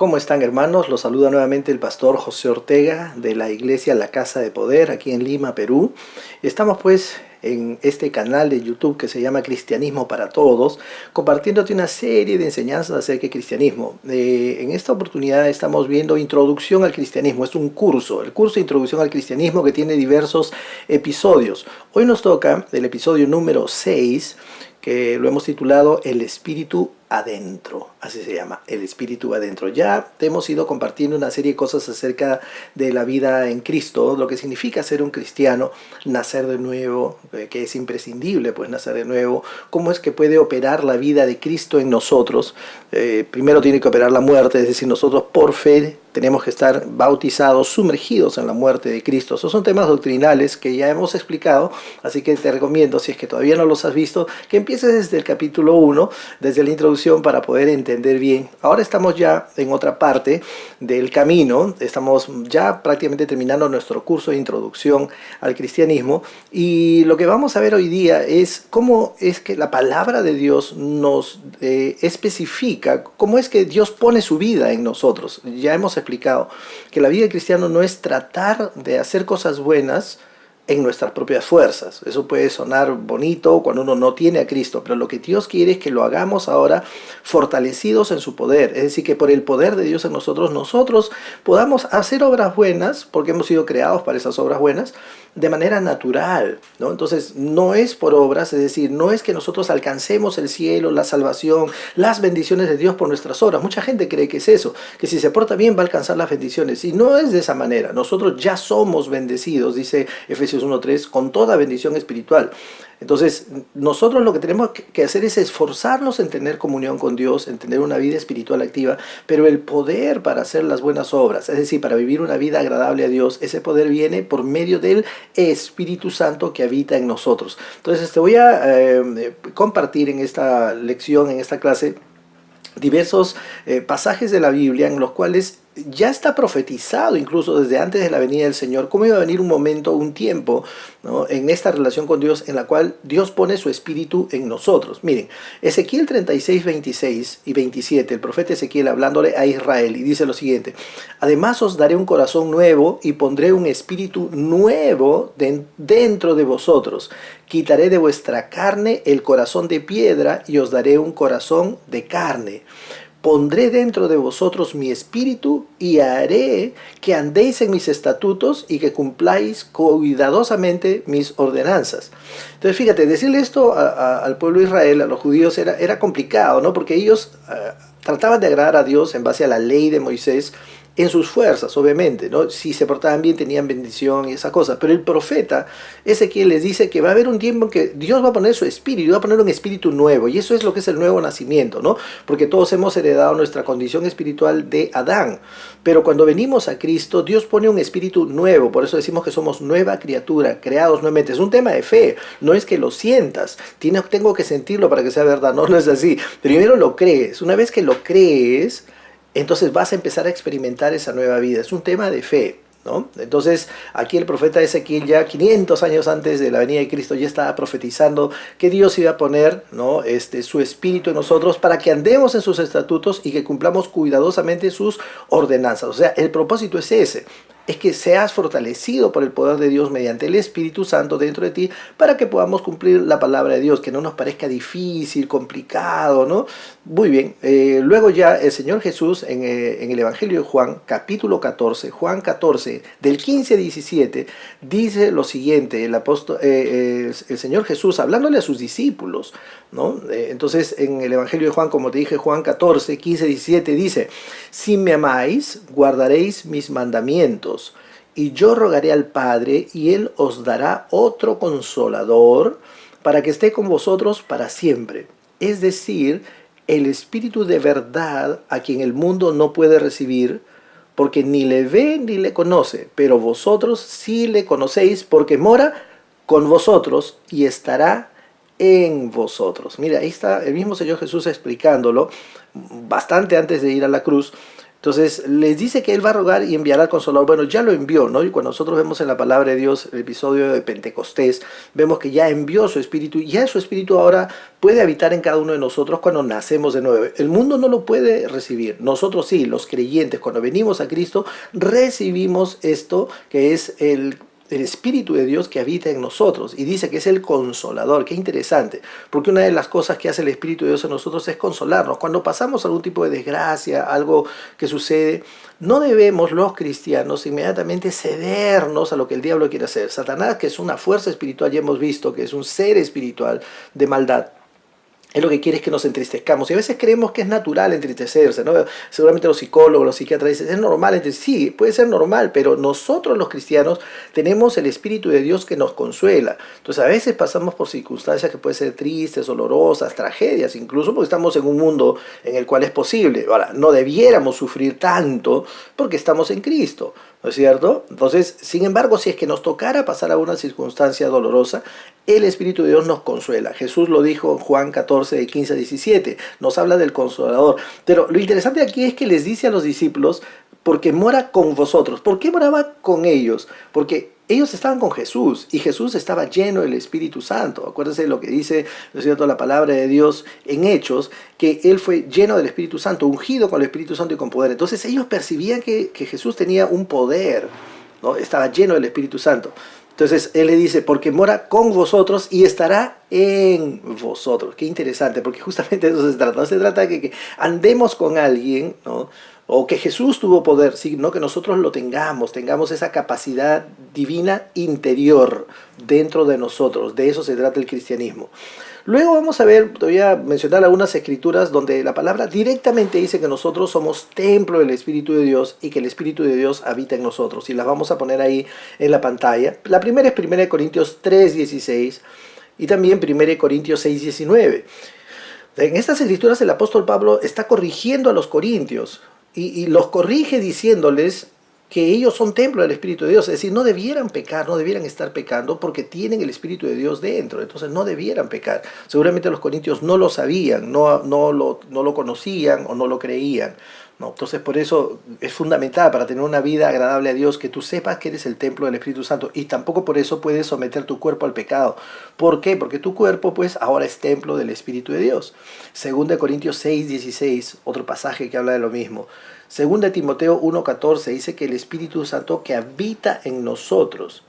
¿Cómo están, hermanos? Los saluda nuevamente el pastor José Ortega de la iglesia La Casa de Poder aquí en Lima, Perú. Estamos pues en este canal de YouTube que se llama Cristianismo para Todos, compartiéndote una serie de enseñanzas acerca del cristianismo. En esta oportunidad estamos viendo Introducción al Cristianismo. Es un curso, el curso de Introducción al Cristianismo, que tiene diversos episodios. Hoy nos toca el episodio número 6, que lo hemos titulado El Espíritu Adentro, así se llama, El Espíritu Adentro. Ya te hemos ido compartiendo una serie de cosas acerca de la vida en Cristo, lo que significa ser un cristiano, nacer de nuevo, que es imprescindible pues nacer de nuevo, cómo es que puede operar la vida de Cristo en nosotros. Primero tiene que operar la muerte, es decir, nosotros por fe tenemos que estar bautizados, sumergidos en la muerte de Cristo. Esos son temas doctrinales que ya hemos explicado, así que te recomiendo, si es que todavía no los has visto, que empieces desde el capítulo 1, desde la introducción, para poder entender bien. Ahora estamos ya en otra parte del camino, estamos ya prácticamente terminando nuestro curso de introducción al cristianismo, y lo que vamos a ver hoy día es cómo es que la palabra de Dios nos especifica, cómo es que Dios pone su vida en nosotros. Ya hemos explicado que la vida del cristiano no es tratar de hacer cosas buenas en nuestras propias fuerzas. Eso puede sonar bonito cuando uno no tiene a Cristo, pero lo que Dios quiere es que lo hagamos ahora fortalecidos en su poder, es decir, que por el poder de Dios en nosotros podamos hacer obras buenas, porque hemos sido creados para esas obras buenas, de manera natural, ¿no? Entonces no es por obras, es decir, no es que nosotros alcancemos el cielo, la salvación, las bendiciones de Dios por nuestras obras. Mucha gente cree que es eso, que si se porta bien va a alcanzar las bendiciones, y no es de esa manera. Nosotros ya somos bendecidos, dice Efesios 1:3, con toda bendición espiritual. Entonces, nosotros lo que tenemos que hacer es esforzarnos en tener comunión con Dios, en tener una vida espiritual activa, pero el poder para hacer las buenas obras, es decir, para vivir una vida agradable a Dios, ese poder viene por medio del Espíritu Santo que habita en nosotros. Entonces, te voy a compartir en esta lección, en esta clase, diversos pasajes de la Biblia en los cuales ya está profetizado, incluso desde antes de la venida del Señor, cómo iba a venir un momento, un tiempo, ¿no?, en esta relación con Dios, en la cual Dios pone su espíritu en nosotros. Miren, Ezequiel 36, 26 y 27, el profeta Ezequiel hablándole a Israel, y dice lo siguiente: además os daré un corazón nuevo y pondré un espíritu nuevo dentro de vosotros. Quitaré de vuestra carne el corazón de piedra y os daré un corazón de carne. Pondré dentro de vosotros mi espíritu y haré que andéis en mis estatutos y que cumpláis cuidadosamente mis ordenanzas. Entonces, fíjate, decirle esto al pueblo de Israel, a los judíos, era complicado, ¿no? Porque ellos trataban de agradar a Dios en base a la ley de Moisés, en sus fuerzas, obviamente, ¿no? Si se portaban bien, tenían bendición y esa cosa. Pero el profeta Ezequiel les dice que va a haber un tiempo en que Dios va a poner su espíritu, va a poner un espíritu nuevo. Y eso es lo que es el nuevo nacimiento, ¿no? Porque todos hemos heredado nuestra condición espiritual de Adán. Pero cuando venimos a Cristo, Dios pone un espíritu nuevo. Por eso decimos que somos nueva criatura, creados nuevamente. Es un tema de fe, no es que lo sientas. Tengo que sentirlo para que sea verdad. No, no es así. Primero lo crees. Una vez que lo crees, entonces vas a empezar a experimentar esa nueva vida. Es un tema de fe, ¿no? Entonces, aquí el profeta Ezequiel, ya 500 años antes de la venida de Cristo, ya estaba profetizando que Dios iba a poner, ¿no?, su espíritu en nosotros para que andemos en sus estatutos y que cumplamos cuidadosamente sus ordenanzas. O sea, el propósito es ese. Es que seas fortalecido por el poder de Dios mediante el Espíritu Santo dentro de ti, para que podamos cumplir la palabra de Dios, que no nos parezca difícil, complicado, ¿no? Muy bien, luego ya el Señor Jesús en el Evangelio de Juan, capítulo 14, Juan 14, del 15 al 17, dice lo siguiente, el Señor Jesús hablándole a sus discípulos, ¿no? Entonces en el Evangelio de Juan, como te dije, Juan 14, 15, 17 dice: si me amáis, guardaréis mis mandamientos, y yo rogaré al Padre, y Él os dará otro consolador, para que esté con vosotros para siempre. Es decir, el Espíritu de verdad, a quien el mundo no puede recibir, porque ni le ve ni le conoce, pero vosotros sí le conocéis, porque mora con vosotros y estará en vosotros. Mira, ahí está el mismo Señor Jesús explicándolo bastante antes de ir a la cruz. Entonces les dice que Él va a rogar y enviará al Consolador. Bueno, ya lo envió, ¿no? Y cuando nosotros vemos en la palabra de Dios el episodio de Pentecostés, vemos que ya envió su Espíritu y ya su Espíritu ahora puede habitar en cada uno de nosotros cuando nacemos de nuevo. El mundo no lo puede recibir. Nosotros sí, los creyentes, cuando venimos a Cristo, recibimos esto que es el Espíritu de Dios que habita en nosotros, y dice que es el Consolador. Qué interesante, porque una de las cosas que hace el Espíritu de Dios en nosotros es consolarnos. Cuando pasamos algún tipo de desgracia, algo que sucede, no debemos los cristianos inmediatamente cedernos a lo que el diablo quiere hacer. Satanás, que es una fuerza espiritual, ya hemos visto que es un ser espiritual de maldad, es lo que quiere es que nos entristezcamos. Y a veces creemos que es natural entristecerse, ¿no? Seguramente los psicólogos, los psiquiatras dicen, es normal entristecerse. Sí, puede ser normal, pero nosotros los cristianos tenemos el Espíritu de Dios que nos consuela. Entonces a veces pasamos por circunstancias que pueden ser tristes, dolorosas, tragedias, incluso porque estamos en un mundo en el cual es posible. Ahora, no debiéramos sufrir tanto porque estamos en Cristo, ¿no es cierto? Entonces, sin embargo, si es que nos tocara pasar a una circunstancia dolorosa, el Espíritu de Dios nos consuela. Jesús lo dijo en Juan 14, de 15 a 17. Nos habla del Consolador. Pero lo interesante aquí es que les dice a los discípulos, porque mora con vosotros. ¿Por qué moraba con ellos? Porque ellos estaban con Jesús y Jesús estaba lleno del Espíritu Santo. Acuérdense de lo que dice, ¿no es cierto?, la palabra de Dios en Hechos, que Él fue lleno del Espíritu Santo, ungido con el Espíritu Santo y con poder. Entonces ellos percibían que Jesús tenía un poder, ¿no? Estaba lleno del Espíritu Santo. Entonces Él le dice, porque mora con vosotros y estará en vosotros. Qué interesante, porque justamente de eso se trata. No se trata de que andemos con alguien, ¿no?, o que Jesús tuvo poder, sino que nosotros lo tengamos esa capacidad divina interior dentro de nosotros. De eso se trata el cristianismo. Luego vamos a ver, te voy a mencionar algunas escrituras donde la palabra directamente dice que nosotros somos templo del Espíritu de Dios y que el Espíritu de Dios habita en nosotros. Y las vamos a poner ahí en la pantalla. La primera es 1 Corintios 3:16 y también 1 Corintios 6:19. En estas escrituras el apóstol Pablo está corrigiendo a los corintios y los corrige diciéndoles que ellos son templo del Espíritu de Dios. Es decir, no debieran pecar, no debieran estar pecando porque tienen el Espíritu de Dios dentro. Entonces no debieran pecar. Seguramente los corintios no lo sabían, no lo conocían o no lo creían, ¿no? Entonces por eso es fundamental para tener una vida agradable a Dios que tú sepas que eres el templo del Espíritu Santo, y tampoco por eso puedes someter tu cuerpo al pecado. ¿Por qué? Porque tu cuerpo pues ahora es templo del Espíritu de Dios. 2 Corintios 6:16, otro pasaje que habla de lo mismo. 2 Timoteo 1:14 dice que el Espíritu Santo que habita en nosotros.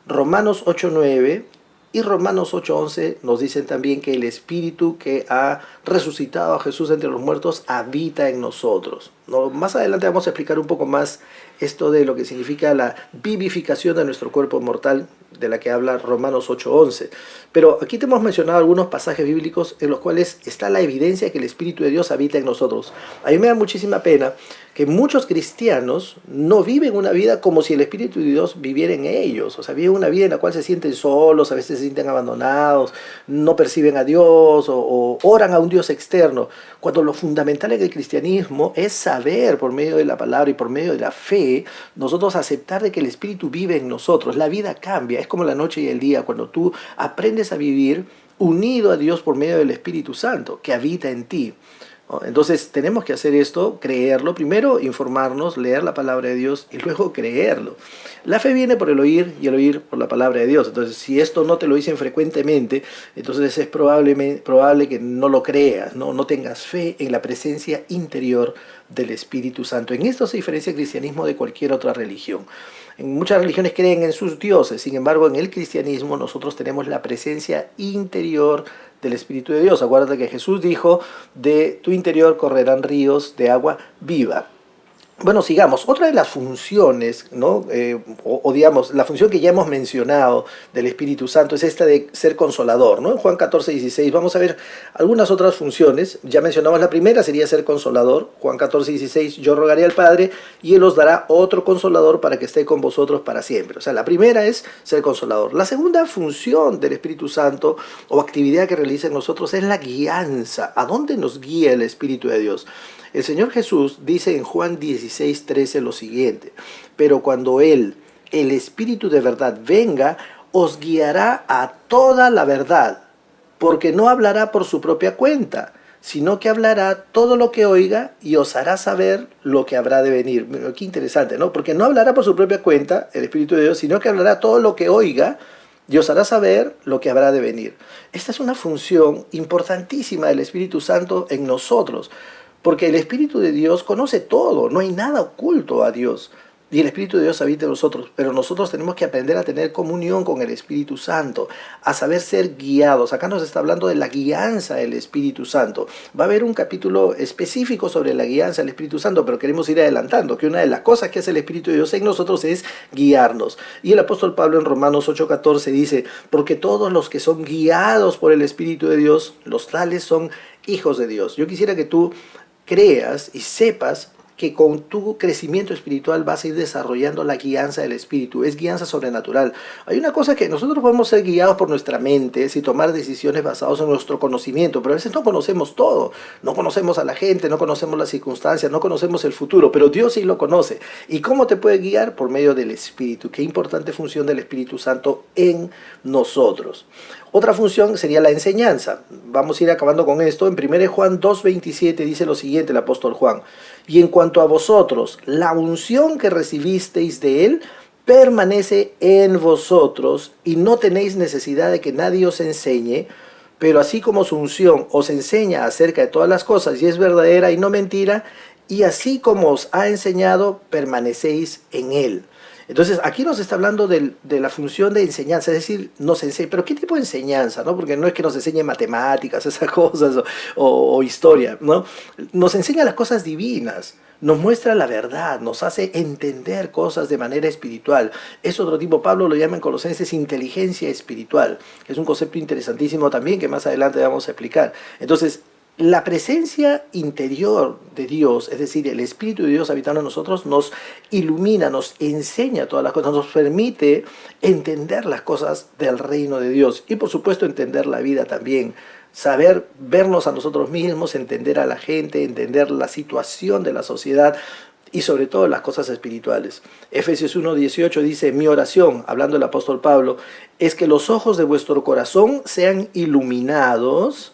Romanos 8:9 y Romanos 8:11 nos dicen también que el Espíritu que ha resucitado a Jesús entre los muertos habita en nosotros. ¿No? Más adelante vamos a explicar un poco más esto de lo que significa la vivificación de nuestro cuerpo mortal, de la que habla Romanos 8:11. Pero aquí te hemos mencionado algunos pasajes bíblicos en los cuales está la evidencia que el Espíritu de Dios habita en nosotros. A mí me da muchísima pena que muchos cristianos no viven una vida como si el Espíritu de Dios viviera en ellos. O sea, viven una vida en la cual se sienten solos, a veces se sienten abandonados, no perciben a Dios o oran a un Dios externo. Cuando lo fundamental en el cristianismo es saber por medio de la palabra y por medio de la fe, nosotros aceptar de que el Espíritu vive en nosotros. La vida cambia, es como la noche y el día. Cuando tú aprendes a vivir unido a Dios por medio del Espíritu Santo que habita en ti, ¿no? Entonces tenemos que hacer esto, creerlo, primero informarnos, leer la palabra de Dios y luego creerlo. La fe viene por el oír y el oír por la palabra de Dios. Entonces si esto no te lo dicen frecuentemente, entonces es probable que no lo creas, no tengas fe en la presencia interior del Espíritu Santo. En esto se diferencia el cristianismo de cualquier otra religión. En muchas religiones creen en sus dioses, sin embargo en el cristianismo nosotros tenemos la presencia interior del Espíritu de Dios. Acuérdate que Jesús dijo, de tu interior correrán ríos de agua viva. Bueno, sigamos. Otra de las funciones, ¿no? Digamos, la función que ya hemos mencionado del Espíritu Santo es esta de ser consolador, ¿no? En Juan 14:16 vamos a ver algunas otras funciones. Ya mencionamos la primera, sería ser consolador. Juan 14:16, yo rogaré al Padre y Él os dará otro consolador para que esté con vosotros para siempre. O sea, la primera es ser consolador. La segunda función del Espíritu Santo o actividad que realiza en nosotros es la guianza. ¿A dónde nos guía el Espíritu de Dios? El Señor Jesús dice en Juan 16:13 lo siguiente: pero cuando Él, el Espíritu de verdad, venga, os guiará a toda la verdad, porque no hablará por su propia cuenta, sino que hablará todo lo que oiga y os hará saber lo que habrá de venir. Mira, qué interesante, ¿no? Porque no hablará por su propia cuenta, el Espíritu de Dios, sino que hablará todo lo que oiga y os hará saber lo que habrá de venir. Esta es una función importantísima del Espíritu Santo en nosotros, porque el Espíritu de Dios conoce todo, no hay nada oculto a Dios. Y el Espíritu de Dios habita en nosotros, pero nosotros tenemos que aprender a tener comunión con el Espíritu Santo, a saber ser guiados. Acá nos está hablando de la guianza del Espíritu Santo. Va a haber un capítulo específico sobre la guianza del Espíritu Santo, pero queremos ir adelantando que una de las cosas que hace el Espíritu de Dios en nosotros es guiarnos. Y el apóstol Pablo en Romanos 8:14 dice, porque todos los que son guiados por el Espíritu de Dios, los tales son hijos de Dios. Yo quisiera que tú creas y sepas que con tu crecimiento espiritual vas a ir desarrollando la guianza del Espíritu, es guianza sobrenatural. Hay una cosa que nosotros podemos ser guiados por nuestra mente y tomar decisiones basadas en nuestro conocimiento, pero a veces no conocemos todo, no conocemos a la gente, no conocemos las circunstancias, no conocemos el futuro, pero Dios sí lo conoce. ¿Y cómo te puede guiar? Por medio del Espíritu. Qué importante función del Espíritu Santo en nosotros. Otra función sería la enseñanza. Vamos a ir acabando con esto. En 1 Juan 2:27 dice lo siguiente el apóstol Juan. Y en cuanto a vosotros, la unción que recibisteis de él permanece en vosotros y no tenéis necesidad de que nadie os enseñe, pero así como su unción os enseña acerca de todas las cosas y es verdadera y no mentira, y así como os ha enseñado, permanecéis en él. Entonces, aquí nos está hablando de la función de enseñanza, es decir, nos enseña, pero ¿qué tipo de enseñanza? ¿No? Porque no es que nos enseñe matemáticas, esas cosas, o historia, ¿no? Nos enseña las cosas divinas, nos muestra la verdad, nos hace entender cosas de manera espiritual. Es otro tipo, Pablo lo llama en Colosenses inteligencia espiritual, que es un concepto interesantísimo también que más adelante vamos a explicar. Entonces, la presencia interior de Dios, es decir, el Espíritu de Dios habitando en nosotros, nos ilumina, nos enseña todas las cosas, nos permite entender las cosas del reino de Dios y por supuesto entender la vida también, saber vernos a nosotros mismos, entender a la gente, entender la situación de la sociedad y sobre todo las cosas espirituales. Efesios 1:18 dice, mi oración, hablando el apóstol Pablo, es que los ojos de vuestro corazón sean iluminados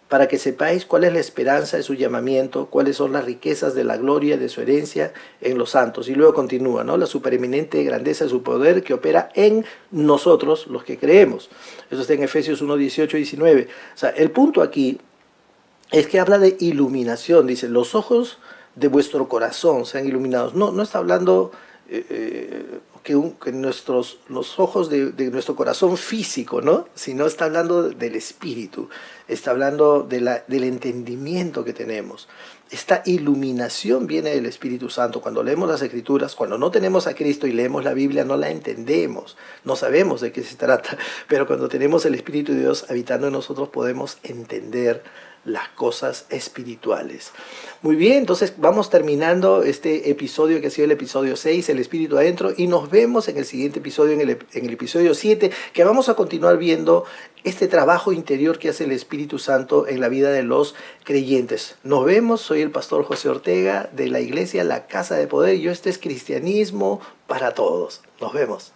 para que sepáis cuál es la esperanza de su llamamiento, cuáles son las riquezas de la gloria de su herencia en los santos. Y luego continúa, ¿no? La supereminente grandeza de su poder que opera en nosotros, los que creemos. Eso está en Efesios 1:18-19. O sea, el punto aquí es que habla de iluminación. Dice, los ojos de vuestro corazón sean iluminados. No está hablando que los ojos de nuestro corazón físico, ¿no? Sino está hablando del espíritu, está hablando del entendimiento que tenemos. Esta iluminación viene del Espíritu Santo. Cuando leemos las Escrituras, cuando no tenemos a Cristo y leemos la Biblia, no la entendemos, no sabemos de qué se trata, pero cuando tenemos el Espíritu de Dios habitando en nosotros podemos entender las cosas espirituales. Muy bien, entonces vamos terminando este episodio que ha sido el episodio 6, el Espíritu Adentro, y nos vemos en el siguiente episodio, en el episodio 7, que vamos a continuar viendo este trabajo interior que hace el Espíritu Santo en la vida de los creyentes. Nos vemos, soy el pastor José Ortega de la iglesia La Casa de Poder y este es Cristianismo para Todos. Nos vemos.